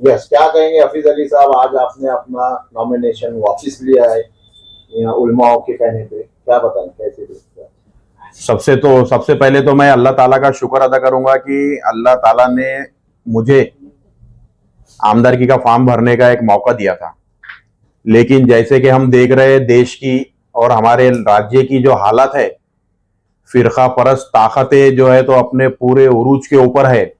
Yes, क्या कहेंगे हफीज अली साहब, आज आपने अपना नॉमिनेशन वापस लिया है यहाँ उलमाओं के कहने पे, क्या बताएं कैसे देखते हैं? सबसे पहले तो मैं अल्लाह ताला का शुक्र अदा करूंगा कि अल्लाह ताला ने मुझे आमदरकी का फॉर्म भरने का एक मौका दिया था। लेकिन जैसे कि हम देख रहे हैं देश की और हमारे राज्य की जो हालत है, फिरका परस्त ताकतें जो है तो अपने पूरे उरूज के ऊपर है।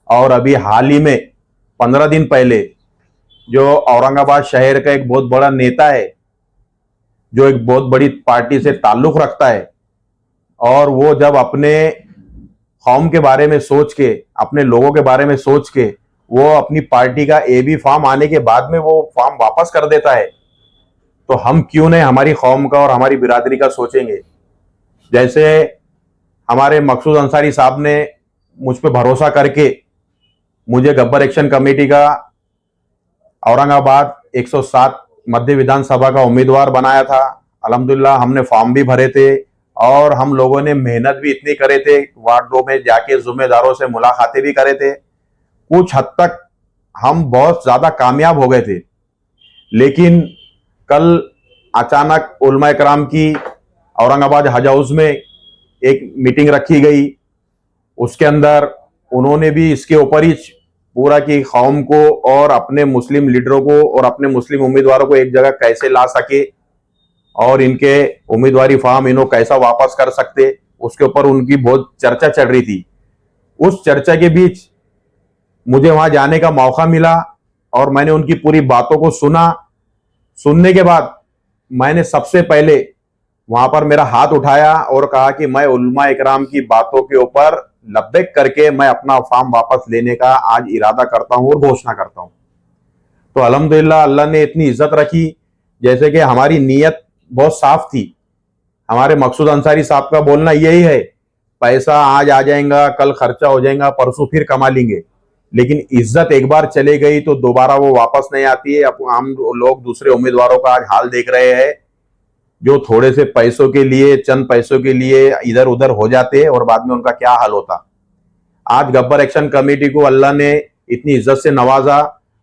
और अभी हाल ही में 15 दिन पहले जो औरंगाबाद शहर का एक बहुत बड़ा नेता है, जो एक बहुत बड़ी पार्टी से ताल्लुक रखता है, और वो जब अपने कौम के बारे में सोच के, अपने लोगों के बारे में सोच के, वो अपनी पार्टी का AB फॉर्म आने के बाद में वो फॉर्म वापस कर देता है, तो हम क्यों नहीं हमारी कौम का और हमारी बिरादरी का सोचेंगे। जैसे हमारे मकसूद अंसारी साहब ने मुझ पर भरोसा करके मुझे गब्बर एक्शन कमेटी का औरंगाबाद 107 मध्य विधानसभा का उम्मीदवार बनाया था। अल्हम्दुलिल्लाह हमने फॉर्म भी भरे थे और हम लोगों ने मेहनत भी इतनी करे थे, वार्डों में जाके जिम्मेदारों से मुलाकातें भी करे थे। कुछ हद तक हम बहुत ज्यादा कामयाब हो गए थे। लेकिन कल अचानक उलमा इकराम की औरंगाबाद हज हाउस में एक मीटिंग रखी गई। उसके अंदर उन्होंने भी इसके ऊपर ही पूरा की कौम को और अपने मुस्लिम लीडरों को और अपने मुस्लिम उम्मीदवारों को एक जगह कैसे ला सके और इनके उम्मीदवारी फॉर्म इन्हों कैसा वापस कर सकते, उसके ऊपर उनकी बहुत चर्चा चल रही थी। उस चर्चा के बीच मुझे वहां जाने का मौका मिला और मैंने उनकी पूरी बातों को सुना। सुनने के बाद मैंने सबसे पहले वहां पर मेरा हाथ उठाया और कहा कि मैं उलमा इकराम की बातों के ऊपर लब्बैक करके मैं अपना फॉर्म वापस लेने का आज इरादा करता हूं और घोषणा करता हूं। तो अल्हम्दुलिल्लाह अल्लाह ने इतनी इज्जत रखी, जैसे कि हमारी नीयत बहुत साफ थी। हमारे मकसूद अंसारी साहब का बोलना यही है, पैसा आज आ जाएगा, कल खर्चा हो जाएगा, परसों फिर कमा लेंगे, लेकिन इज्जत एक बार चले गई तो दोबारा वो वापस नहीं आती है। अब हम लोग दूसरे उम्मीदवारों का आज हाल देख रहे हैं, जो थोड़े से पैसों के लिए, चंद पैसों के लिए इधर उधर हो जाते और बाद में उनका क्या हाल होता। आज गब्बर एक्शन कमेटी को अल्लाह ने इतनी इज्जत से नवाजा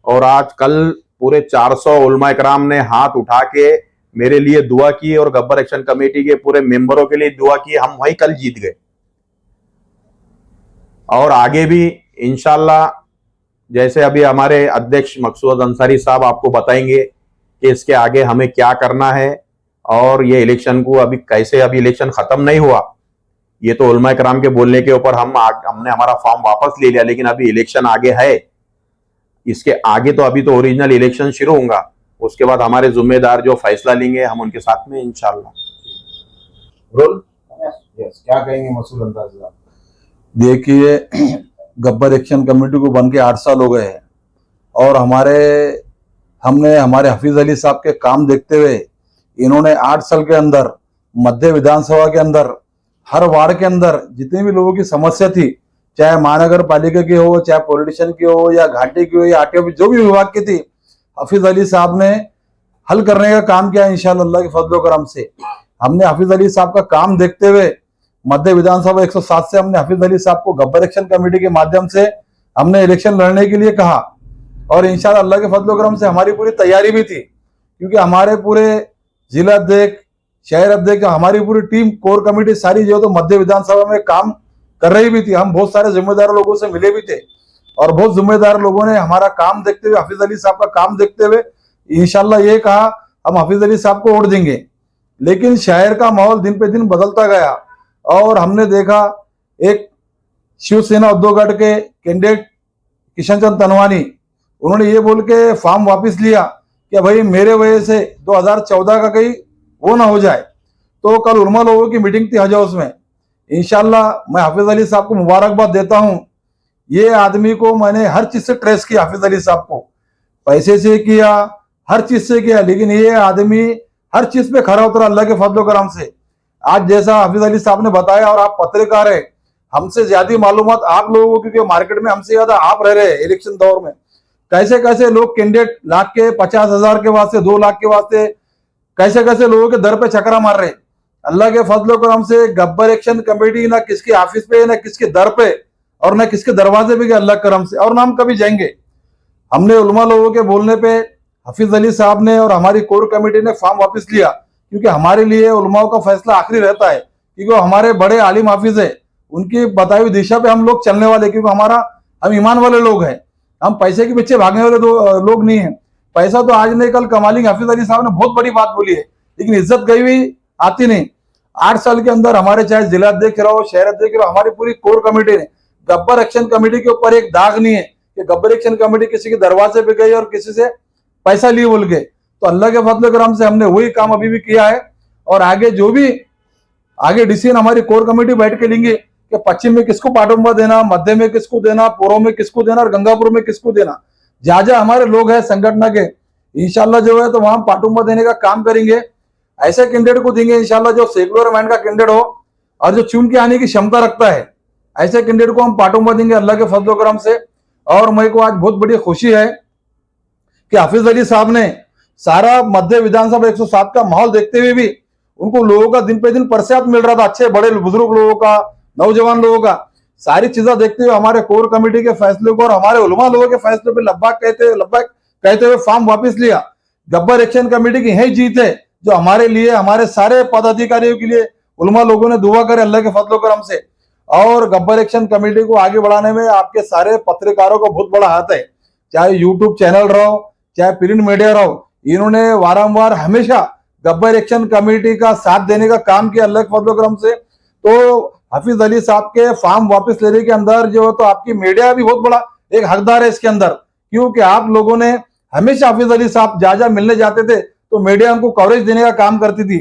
और आज कल पूरे 400 उलमा इकराम ने हाथ उठा के मेरे लिए दुआ की और गब्बर एक्शन कमेटी के पूरे मेंबरों के लिए दुआ की। हम वही कल जीत गए और आगे भी इंशाल्लाह, जैसे अभी हमारे अध्यक्ष मकसूद अंसारी साहब आपको बताएंगे कि इसके आगे हमें क्या करना है और ये इलेक्शन को अभी कैसे, अभी इलेक्शन खत्म नहीं हुआ, ये तो उलमा इकराम के बोलने के ऊपर हमने हमारा फॉर्म वापस ले लिया, लेकिन अभी इलेक्शन आगे है। इसके आगे तो अभी तो ओरिजिनल इलेक्शन शुरू होगा, उसके बाद हमारे जिम्मेदार जो फैसला लेंगे हम उनके साथ में इंशाल्लाह। रोल यस, क्या कहेंगे मसूद अंसारी साहब? देखिए, गब्बर एक्शन कमेटी को बन के 8 साल हो गए हैं और हमने हमारे हफीज अली साहब के काम देखते हुए इन्होंने 8 साल के अंदर मध्य विधानसभा के अंदर हर वार्ड के अंदर जितनी भी लोगों की समस्या थी, चाहे महानगर पालिका की हो, चाहे पॉलिटिशियन की हो, या घाटी की हो, या आरटीओ जो भी विभाग की थी, हफीज अली साहब ने हल करने का काम किया। इंशाअल्लाह अल्लाह के फजल करम से हमने हफीज अली साहब का काम देखते हुए मध्य विधानसभा 107 से हमने हफीज अली साहब को गब्बर एक्शन कमेटी के माध्यम से हमने इलेक्शन लड़ने के लिए कहा और इंशाअल्लाह अल्लाह के फजल करम से हमारी पूरी तैयारी भी थी, क्योंकि हमारे पूरे जिला अध्यक्ष, शहर अध्यक्ष, हमारी पूरी टीम, कोर कमेटी सारी जो तो मध्य विधानसभा में काम कर रही भी थी। हम बहुत सारे जिम्मेदार लोगों से मिले भी थे और बहुत जिम्मेदार लोगों ने हमारा काम देखते हुए, हफीज अली साहब का काम देखते हुए इंशाल्लाह ये कहा हम हफीज अली साहब को वोट देंगे। लेकिन शहर का माहौल दिन पे दिन बदलता गया और हमने देखा एक शिवसेना उद्धवगढ़ के कैंडिडेट किशन चंद तनवानी, उन्होंने ये बोल के फॉर्म वापस लिया कि भाई मेरे वजह से 2014 का कहीं वो ना हो जाए। तो कल उलमा लोगों की मीटिंग थी हज हाउस में। इंशाल्लाह मैं हाफिज अली साहब को मुबारकबाद देता हूं। ये आदमी को मैंने हर चीज से ट्रेस किया, हाफिज अली साहब को पैसे से किया, हर चीज से किया, लेकिन ये आदमी हर चीज पे खरा उतरा अल्लाह के फजल करम से। आज जैसा हाफिज अली साहब ने बताया, और आप पत्रकार है, हमसे ज्यादा मालूमात आप लोगों को, क्योंकि मार्केट में हमसे ज्यादा आप रह रहे हैं इलेक्शन दौर में। कैसे कैसे लोग कैंडिडेट लाख के 50,000 के वास्ते, 2 लाख के वास्ते कैसे कैसे लोगों के दर पे चक्रा मार रहे। अल्लाह के फजल करम से गब्बर एक्शन कमेटी ना किसके ऑफिस पे, ना किसके दर पे, और ना किसके दरवाजे पे, अल्लाह करम से, और ना हम कभी जाएंगे। हमने उलमा लोगों के बोलने पे हफीज अली साहब ने और हमारी कोर कमेटी ने फॉर्म वापस लिया, क्योंकि हमारे लिए उलमाओं का फैसला आखिरी रहता है, क्योंकि वो हमारे बड़े आलिम हाफिज है, उनकी बताई हुई दिशा पे हम लोग चलने वाले, क्योंकि हम ईमान वाले लोग हैं, हम पैसे के पीछे भागने वाले लोग नहीं हैं। पैसा तो आज नहीं कल कमा लेंगे। हफीज अली साहब ने बहुत बड़ी बात बोली है, लेकिन इज्जत गई हुई आती नहीं। 8 साल के अंदर हमारे चाहे जिला अध्यक्ष रहो, शहर अध्यक्ष रहो, हमारी पूरी कोर कमेटी ने, गब्बर एक्शन कमेटी के ऊपर एक दाग नहीं है कि गब्बर एक्शन कमेटी किसी के दरवाजे पे गई और किसी से पैसा लिए बोल के। तो अल्लाह के फजल करम से हमने वही काम अभी भी किया है, और आगे जो भी आगे डिसीजन हमारी कोर कमेटी बैठ के लेंगे कि पश्चिम में किसको पाटुंबा देना, मध्य में किसको देना, पूर्व में किसको देना और गंगापुर में किसको देना, जहां जहां हमारे लोग हैं संगठन के, इंशाल्लाह जो है तो वहां पाटुंबा देने का काम करेंगे। ऐसे कैंडिडेट को देंगे इंशाल्लाह जो सेकुलर माइंड का कैंडिडेट हो और जो चुन के आने की क्षमता रखता है, ऐसे कैंडिडेट को हम पाटुंबा देंगे अल्लाह के फजल करम से। और मेरे को आज बहुत बड़ी खुशी है कि हफीज अली साहब ने सारा मध्य विधानसभा 107 का माहौल देखते हुए भी उनको लोगों का दिन पे दिन प्रसाद मिल रहा था, अच्छे बड़े बुजुर्ग लोगों का, नौजवान लोगों का, सारी चीजें देखते हुए हमारे कोर कमेटी के फैसले को और हमारे उलमा लोगों के फैसले पे लब्बाक कहते हुए फॉर्म वापस लिया। गब्बर एक्शन कमेटी की यही जीत है जो हमारे लिए, हमारे सारे पदाधिकारियों के लिए उलमा लोगों ने दुआ करे अल्लाह के फजल करम से। और गब्बर एक्शन कमेटी को आगे बढ़ाने में आपके सारे पत्रकारों का बहुत बड़ा हाथ है, चाहे यूट्यूब चैनल रहो, चाहे प्रिंट मीडिया रहो, इन्होंने वारंवार हमेशा गब्बर एक्शन कमेटी का साथ देने का काम किया अल्लाह के फजल करम से। तो हफीज अली साहब के फॉर्म वापस लेने के अंदर जो है तो आपकी मीडिया भी बहुत बड़ा एक हकदार है इसके अंदर, क्योंकि आप लोगों ने हमेशा हफीज अली साहब जहां मिलने जाते थे तो मीडिया उनको कवरेज देने का काम करती थी।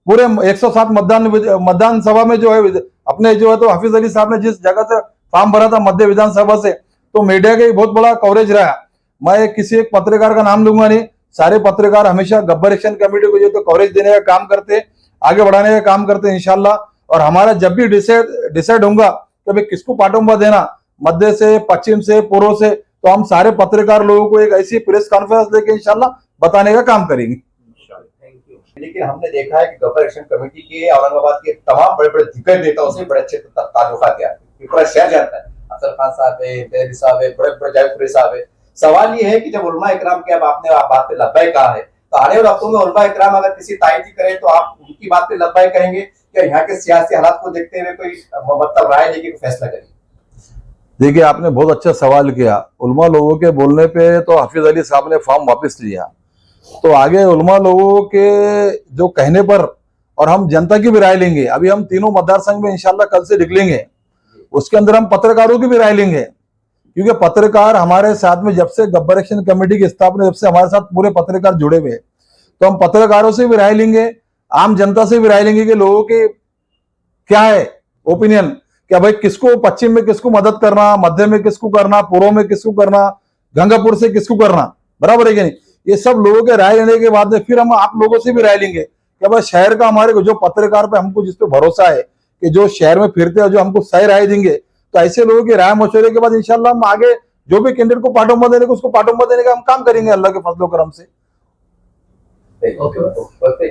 पूरे 107 मतदान सभा में जो है अपने जो है तो हफीज अली साहब ने जिस जगह से फॉर्म भरा था मध्य विधानसभा से, तो मीडिया का बहुत बड़ा कवरेज रहा। मैं किसी एक पत्रकार का नाम लूंगा नहीं, सारे पत्रकार हमेशा गब्बर एक्शन कमेटी को जो तो कवरेज देने का काम करते, आगे बढ़ाने का काम करते इंशाल्लाह। और हमारा जब भी डिसाइड होगा कि भाई किसको पाटुंबा देना, मध्य से, पश्चिम से, पूर्व से, तो हम सारे पत्रकार लोगों को एक ऐसी प्रेस कॉन्फ्रेंस लेके इंशाल्लाह बताने का काम करेंगे। लेकिन हमने देखा है कि गब्बर एक्शन कमेटी के औरंगाबाद के तमाम बड़े बड़े दिग्गज नेताओं से बड़े अच्छे ताल्लुकात हैं, पूरा शहर जानता है। अफजल खान साहब है, तेहरी साहब है, बड़े बड़े जावेद साहब है। सवाल ये है कि जब उलमा इकराम के अब आपने बात पे लब्बाई कहा है, तो आने वाले वक्तों में उलमा इकराम अगर किसी तायदी करें तो आप उनकी बात पे लब्बाई कहेंगे, क्या यहाँ के सियासी हालात को देखते हुए कोई मतलब राय लेके फैसला करेंगे? देखिए, आपने बहुत अच्छा सवाल किया। उलमा लोगों के बोलने पे तो हफीज अली साहब ने फॉर्म वापस लिया, तो आगे उलमा लोगों के जो कहने पर और हम जनता की भी राय लेंगे। अभी हम तीनों मतदार संघ में इंशाल्लाह कल से निकलेंगे, उसके अंदर हम पत्रकारों की भी राय लेंगे, क्योंकि पत्रकार हमारे साथ में जब से गब्बर एक्शन कमेटी की स्थापना, जब से हमारे साथ पूरे पत्रकार जुड़े हुए, तो हम पत्रकारों से भी राय लेंगे, आम जनता से भी राय लेंगे कि लोगों की क्या है ओपिनियन, क्या भाई किसको पश्चिम में किसको मदद करना, मध्य में किसको करना, पूर्व में किसको करना, गंगापुर से किसको करना, बराबर है कि नहीं। ये सब लोगों के राय लेने के बाद फिर हम आप लोगों से भी राय लेंगे कि भाई शहर का हमारे को जो पत्रकार पे हमको जिस पे भरोसा है कि जो शहर में फिरते हैं जो हमको सही राय देंगे, तो ऐसे लोगों की राय मशवरे के बाद इंशाल्लाह हम आगे जो भी कैंडिडेट को पाटुंबा देने को उसको पाटुंबा देने का हम काम करेंगे अल्लाह के फजल करम से। ओके।